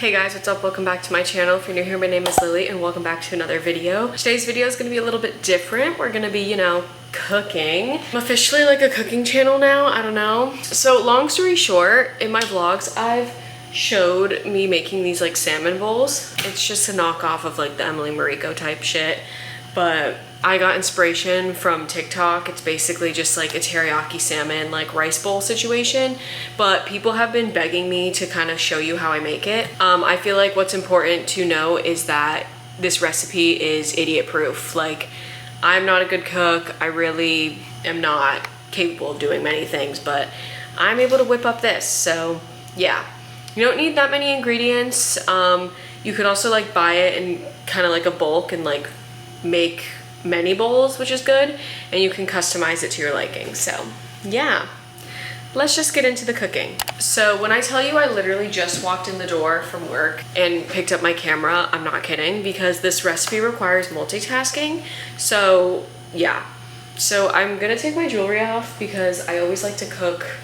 Hey guys, what's up? Welcome back to my channel. If you're new here, my name is Lily and welcome back to another video. Today's video is going to be a little bit different. We're going to be, cooking. I'm officially like a cooking channel now. I don't know. So long story short, in my vlogs, I've showed me making these like salmon bowls. It's just a knockoff of like the Emily Mariko type shit. But I got inspiration from TikTok. It's basically just like a teriyaki salmon like rice bowl situation, but people have been begging me to kind of show you how I make it. I feel like what's important to know is that this recipe is idiot proof. Like, I'm not a good cook. I really am not capable of doing many things, but I'm able to whip up this. So yeah, you don't need that many ingredients. You could also like buy it in kind of like a bulk and like make many bowls, which is good, and you can customize it to your liking. So yeah, let's just get into the cooking. So when I tell you I literally just walked in the door from work and picked up my camera, I'm not kidding, because this recipe requires multitasking. So yeah, so I'm gonna take my jewelry off because I always like to cook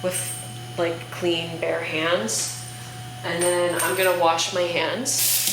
with like clean bare hands, and then I'm gonna wash my hands.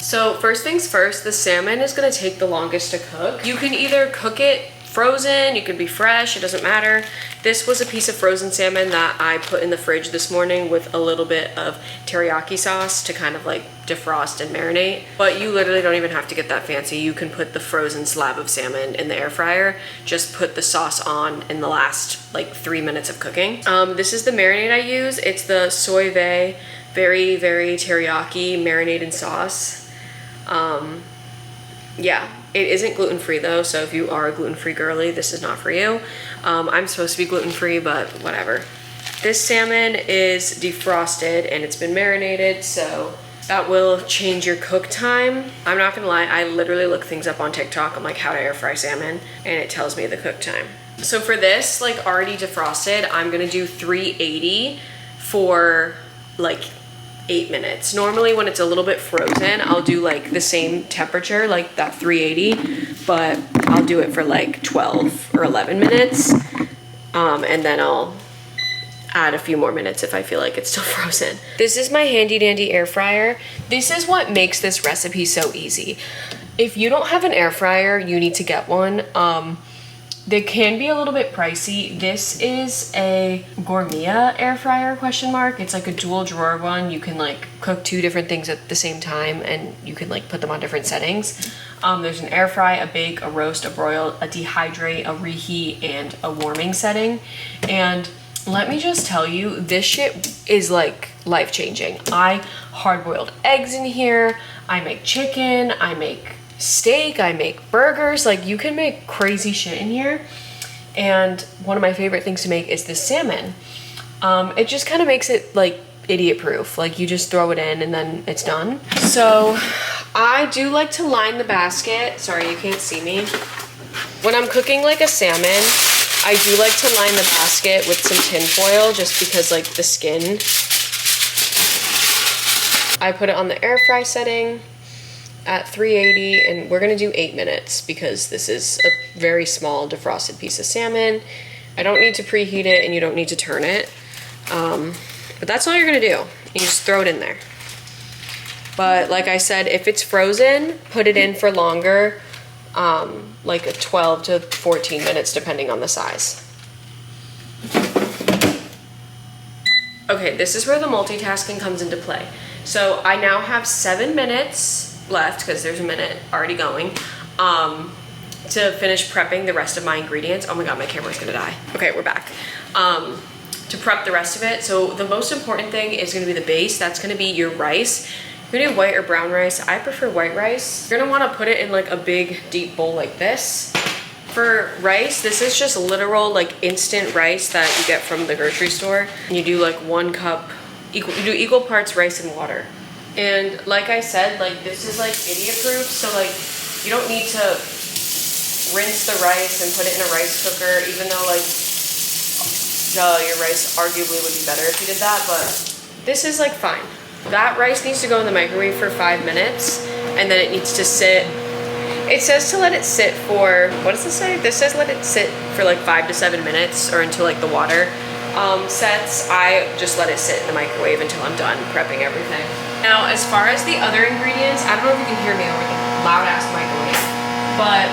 So first things first, the salmon is gonna take the longest to cook. You can either cook it frozen, you could be fresh, it doesn't matter. This was a piece of frozen salmon that I put in the fridge this morning with a little bit of teriyaki sauce to kind of like defrost and marinate. But you literally don't even have to get that fancy. You can put the frozen slab of salmon in the air fryer, just put the sauce on in the last like 3 minutes of cooking. This is the marinade I use. It's the soy vey, very, very teriyaki marinated sauce. Yeah, it isn't gluten-free though, so if you are a gluten-free girly, this is not for you. I'm supposed to be gluten-free, but whatever. This salmon is defrosted and it's been marinated, so that will change your cook time. I'm not gonna lie, I literally look things up on TikTok. I'm like, how to air fry salmon, and it tells me the cook time. So for this, like already defrosted, I'm gonna do 380 for like 8 minutes. Normally when it's a little bit frozen, I'll do like the same temperature, like that 380, but I'll do it for like 12 or 11 minutes. And then I'll add a few more minutes if I feel like it's still frozen. This is my handy dandy air fryer. This is what makes this recipe so easy. If you don't have an air fryer, you need to get one. They can be a little bit pricey. This is a Gourmia air fryer, question mark. It's like a dual drawer one. You can like cook 2 different things at the same time, and you can like put them on different settings. There's an air fry, a bake, a roast, a broil, a dehydrate, a reheat, and a warming setting. And let me just tell you, this shit is like life-changing. I hard-boiled eggs in here. I make chicken. I make steak, I make burgers. Like, you can make crazy shit in here. And one of my favorite things to make is this salmon. It just kind of makes it like idiot proof. Like, you just throw it in and then it's done. So I do like to line the basket. Sorry, you can't see me. When I'm cooking like a salmon, I do like to line the basket with some tin foil just because like the skin. I put it on the air fry setting at 380, and we're gonna do 8 minutes because this is a very small defrosted piece of salmon. I don't need to preheat it and you don't need to turn it. But that's all you're gonna do. You just throw it in there. But like I said, if it's frozen, put it in for longer, like a 12 to 14 minutes depending on the size. Okay, this is where the multitasking comes into play. So I now have 7 minutes left, because there's a minute already going, to finish prepping the rest of my ingredients. Oh my god, my camera's gonna die. Okay, we're back. To prep the rest of it, so the most important thing is gonna be the base. That's gonna be your rice. You're gonna do white or brown rice. I prefer white rice. You're gonna wanna put it in like a big deep bowl like this. For rice, this is just literal like instant rice that you get from the grocery store. You do like 1 cup, you do equal parts rice and water. And like I said, like this is like idiot proof, so like you don't need to rinse the rice and put it in a rice cooker, even though like your rice arguably would be better if you did that, but this is like fine. That rice needs to go in the microwave for 5 minutes, and then it needs to sit. It says to let it sit for, what does this say? This says let it sit for like 5 to 7 minutes or until like the water sets, I just let it sit in the microwave until I'm done prepping everything. Now, as far as the other ingredients, I don't know if you can hear me over the loud ass microwave, but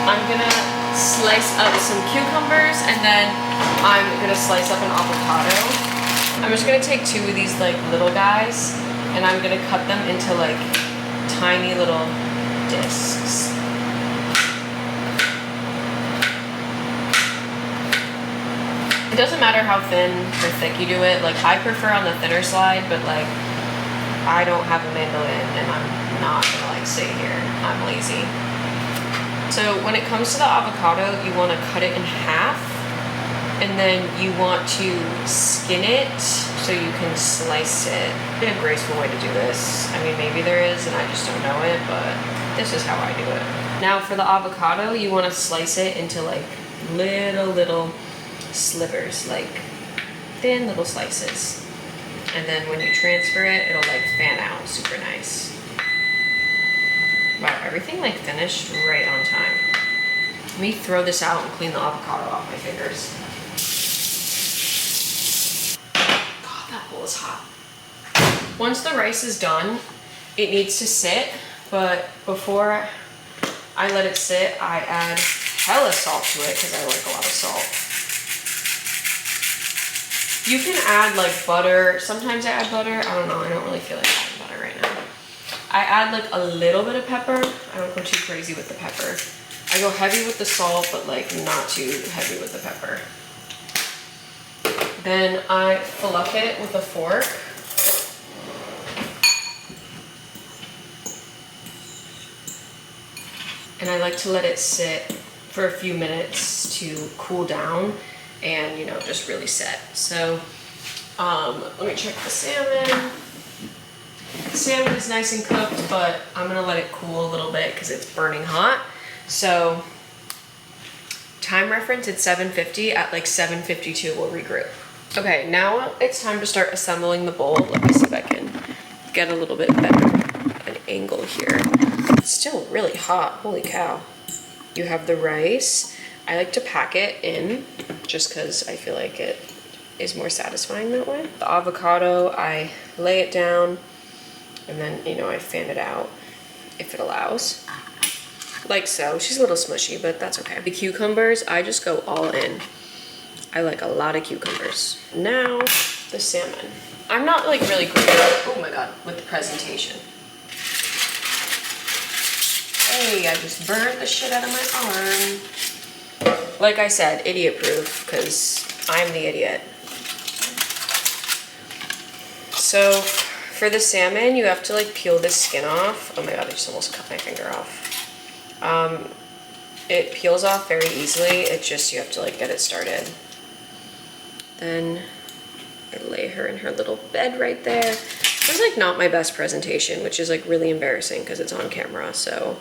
I'm gonna slice up some cucumbers, and then I'm gonna slice up an avocado. I'm just gonna take 2 of these like little guys, and I'm gonna cut them into like tiny little discs. It doesn't matter how thin or thick you do it. Like, I prefer on the thinner side, but like, I don't have a mandolin and I'm not gonna like sit here. I'm lazy. So when it comes to the avocado, you want to cut it in half, and then you want to skin it so you can slice it. There's a graceful way to do this. I mean, maybe there is and I just don't know it, but this is how I do it. Now for the avocado, you want to slice it into like little slivers, like thin little slices, and then when you transfer it, it'll like fan out super nice. Wow, everything like finished right on time. Let me throw this out and clean the avocado off my fingers. God, that bowl is hot. Once the rice is done, it needs to sit, but before I let it sit, I add hella salt to it because I like a lot of salt. You can add like butter. Sometimes I add butter. I don't know. I don't really feel like adding butter right now. I add like a little bit of pepper. I don't go too crazy with the pepper. I go heavy with the salt, but like not too heavy with the pepper. Then I fluff it with a fork. And I like to let it sit for a few minutes to cool down and, you know, just really set. So let me check the salmon. The salmon is nice and cooked, but I'm gonna let it cool a little bit because it's burning hot. So time reference, it's 7:50. At like 7:52 we'll regroup. Okay, now it's time to start assembling the bowl. Let me see if I can get a little bit better of an angle here. It's still really hot, holy cow. You have the rice. I like to pack it in just because I feel like it is more satisfying that way. The avocado, I lay it down and then, you know, I fan it out if it allows. Like so. She's a little smushy, but that's okay. The cucumbers, I just go all in. I like a lot of cucumbers. Now, the salmon. I'm not like really great at, oh my God, with the presentation. Hey, I just burned the shit out of my arm. Like I said, idiot proof, because I'm the idiot. So for the salmon, you have to like peel the skin off. Oh my God, I just almost cut my finger off. It peels off very easily. It's just, you have to like get it started. Then I lay her in her little bed right there. This is like not my best presentation, which is like really embarrassing because it's on camera, so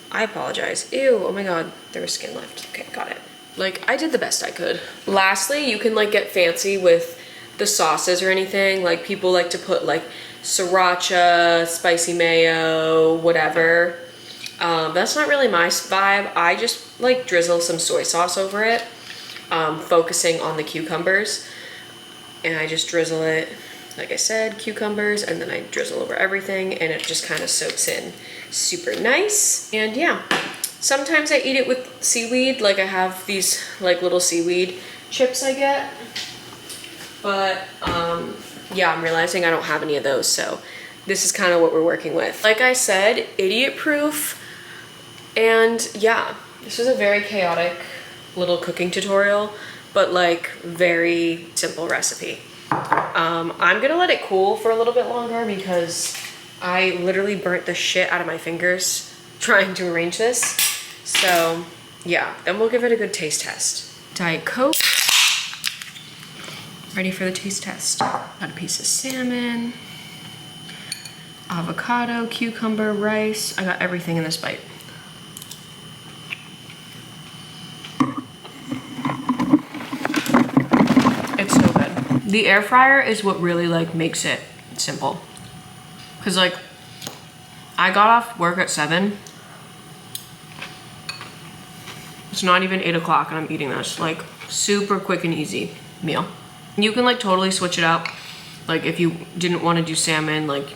I apologize. Ew, oh my God, there was skin left. Okay, got it. Like, I did the best I could. Lastly, you can like get fancy with the sauces or anything. Like, people like to put like sriracha, spicy mayo, whatever. That's not really my vibe. I just like drizzle some soy sauce over it, focusing on the cucumbers. And I just drizzle it, like I said, cucumbers, and then I drizzle over everything, and it just kind of soaks in super nice. And yeah, sometimes I eat it with seaweed. Like, I have these like little seaweed chips I get, but yeah, I'm realizing I don't have any of those, so this is kind of what we're working with. Like I said, idiot proof. And yeah, this was a very chaotic little cooking tutorial, but like very simple recipe. I'm gonna let it cool for a little bit longer because I literally burnt the shit out of my fingers trying to arrange this. So yeah, then we'll give it a good taste test. Diet Coke. Ready for the taste test. Got a piece of salmon, avocado, cucumber, rice. I got everything in this bite. It's so good. The air fryer is what really like makes it simple. Cause like, I got off work at 7. It's not even 8 o'clock and I'm eating this. Like, Super quick and easy meal. You can like totally switch it up. Like if you didn't want to do salmon, like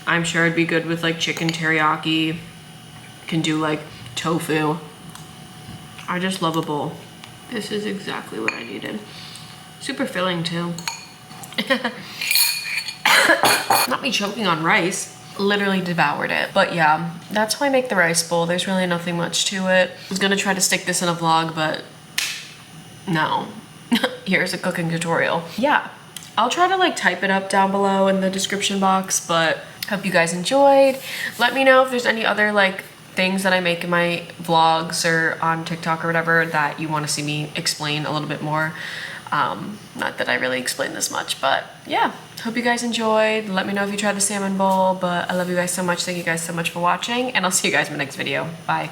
I'm sure it'd be good with like chicken teriyaki. Can do like tofu. I just love a bowl. This is exactly what I needed. Super filling too. Not me choking on rice. Literally devoured it. But yeah, that's how I make the rice bowl. There's really nothing much to it. I was gonna try to stick this in a vlog, but no. Here's a cooking tutorial. Yeah, I'll try to like type it up down below in the description box, but hope you guys enjoyed. Let me know if there's any other like things that I make in my vlogs or on TikTok or whatever that you want to see me explain a little bit more. Not that I really explain this much, but yeah, hope you guys enjoyed. Let me know if you tried the salmon bowl, but I love you guys so much. Thank you guys so much for watching, and I'll see you guys in my next video. Bye.